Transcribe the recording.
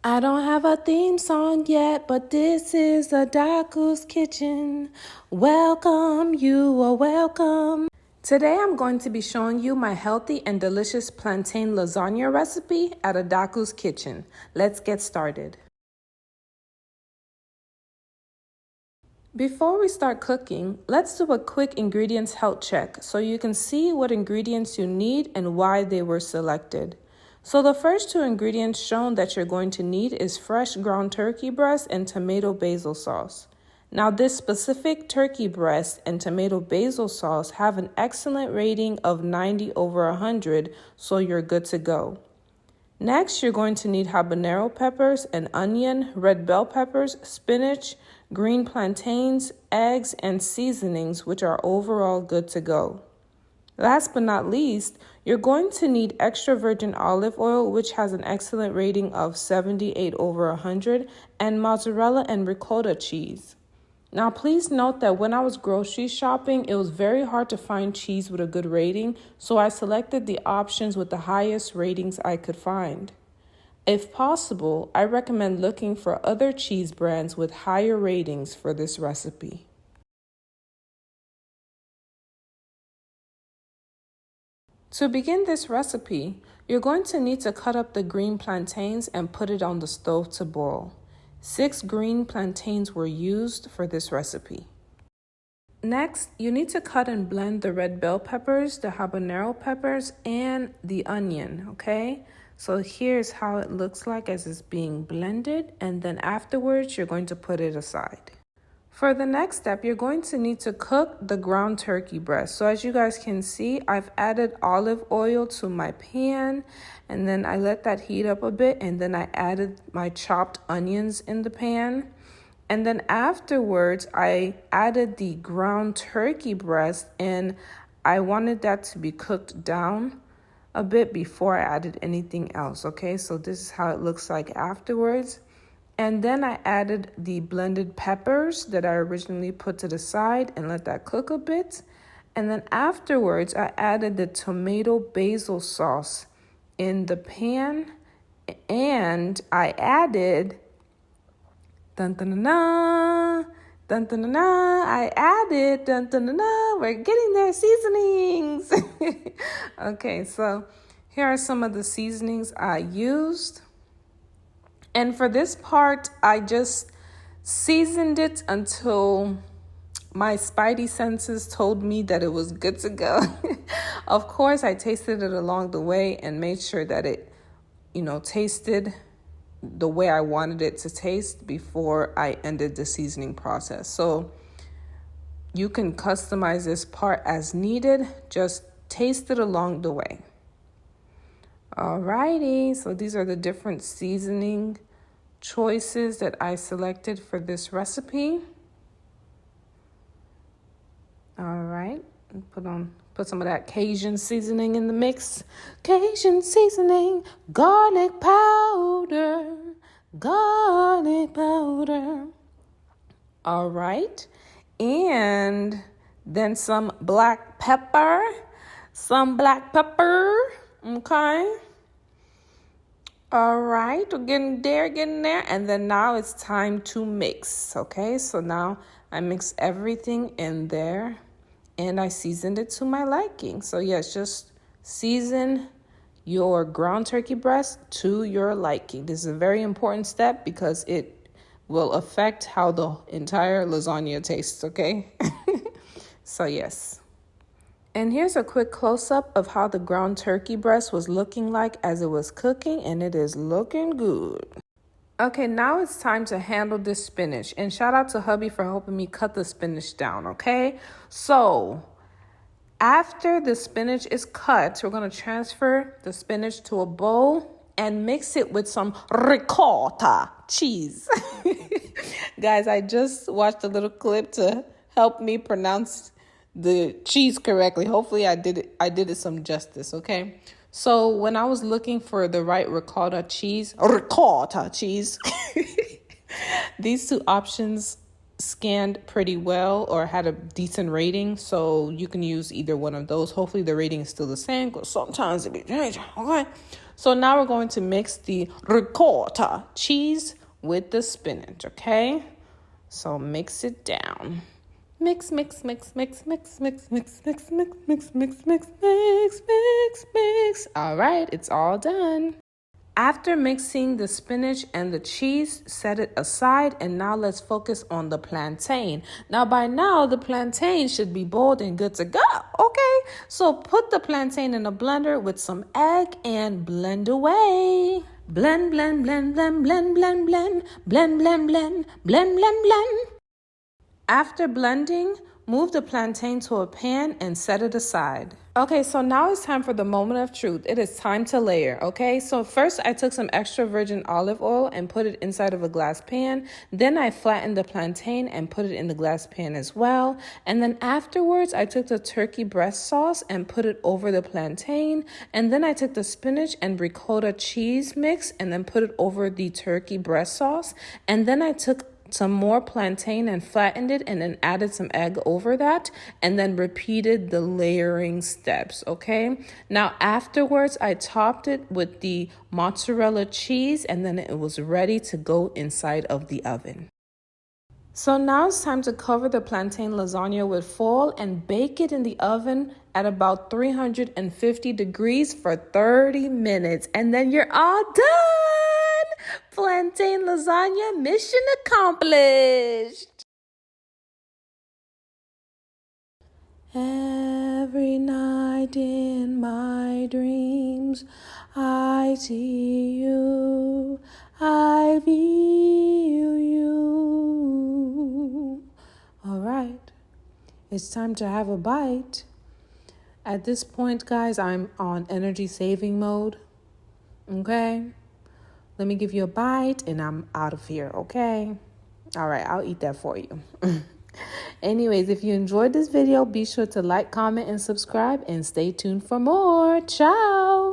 I don't have a theme song yet, but this is Adakuskitchen. Welcome, you are welcome. Today I'm going to be showing you my healthy and delicious plantain lasagna recipe at Adakuskitchen. Let's get started. Before we start cooking, let's do a quick ingredients health check so you can see what ingredients you need and why they were selected. So the first two ingredients shown that you're going to need is fresh ground turkey breast and tomato basil sauce. Now this specific turkey breast and tomato basil sauce have an excellent rating of 90 over 100, so you're good to go. Next, you're going to need habanero peppers, an onion, red bell peppers, spinach, green plantains, eggs, and seasonings, which are overall good to go. Last but not least, you're going to need extra virgin olive oil, which has an excellent rating of 78 over 100, and mozzarella and ricotta cheese. Now, please note that when I was grocery shopping, it was very hard to find cheese with a good rating, so I selected the options with the highest ratings I could find. If possible, I recommend looking for other cheese brands with higher ratings for this recipe. To begin this recipe, you're going to need to cut up the green plantains and put it on the stove to boil. 6 green plantains were used for this recipe. Next, you need to cut and blend the red bell peppers, the habanero peppers, and the onion, okay? So here's how it looks like as it's being blended, and then afterwards, you're going to put it aside. For the next step, you're going to need to cook the ground turkey breast. So as you guys can see, I've added olive oil to my pan, and then I let that heat up a bit, and then I added my chopped onions in the pan. And then afterwards, I added the ground turkey breast, and I wanted that to be cooked down a bit before I added anything else, okay? So this is how it looks like afterwards. And then I added the blended peppers that I originally put to the side and let that cook a bit. And then afterwards, I added the tomato basil sauce in the pan. And I added, we're getting there, seasonings. Okay, so here are some of the seasonings I used. And for this part, I just seasoned it until my spidey senses told me that it was good to go. Of course, I tasted it along the way and made sure that it, tasted the way I wanted it to taste before I ended the seasoning process. So you can customize this part as needed. Just taste it along the way. Alrighty, so these are the different seasoning choices that I selected for this recipe. Alright, put some of that Cajun seasoning in the mix. Cajun seasoning, garlic powder. Alright, and then some black pepper. Okay. All right, we're getting there. And then now it's time to mix, okay? So now I mix everything in there and I seasoned it to my liking. So yes, just season your ground turkey breast to your liking. This is a very important step because it will affect how the entire lasagna tastes, okay? So yes. And here's a quick close-up of how the ground turkey breast was looking like as it was cooking, and it is looking good. Okay, now it's time to handle this spinach. And shout out to hubby for helping me cut the spinach down, okay? So after the spinach is cut, we're going to transfer the spinach to a bowl and mix it with some ricotta cheese. Guys, I just watched a little clip to help me pronounce the cheese correctly. Hopefully I did it some justice, okay? So when I was looking for the right ricotta cheese, these two options scanned pretty well or had a decent rating, so you can use either one of those. Hopefully the rating is still the same because sometimes it be changing, okay? So now we're going to mix the ricotta cheese with the spinach, okay? So mix it down. Mix, mix, mix, mix, mix, mix, mix, mix, mix, mix, mix, mix, mix, mix, mix. All right, it's all done. After mixing the spinach and the cheese, set it aside, and now let's focus on the plantain. Now by now, the plantain should be boiled and good to go, okay? So put the plantain in a blender with some egg and blend away. Blend, blend, blend, blend, blend, blend, blend, blend, blend, blend, blend, blend, blend. After blending, move the plantain to a pan and set it aside. Okay, so now it's time for the moment of truth. It is time to layer, okay? So first I took some extra virgin olive oil and put it inside of a glass pan. Then I flattened the plantain and put it in the glass pan as well. And then afterwards, I took the turkey breast sauce and put it over the plantain. And then I took the spinach and ricotta cheese mix and then put it over the turkey breast sauce. And then I took some more plantain and flattened it and then added some egg over that and then repeated the layering steps, okay? Now afterwards, I topped it with the mozzarella cheese and then it was ready to go inside of the oven. So now it's time to cover the plantain lasagna with foil and bake it in the oven at about 350 degrees for 30 minutes. And then you're all done! Plantain lasagna, mission accomplished! Every night in my dreams, I see you, I feel you. All right, it's time to have a bite. At this point, guys, I'm on energy saving mode, okay? Let me give you a bite and I'm out of here, okay? All right, I'll eat that for you. Anyways, if you enjoyed this video, be sure to like, comment, and subscribe and stay tuned for more. Ciao!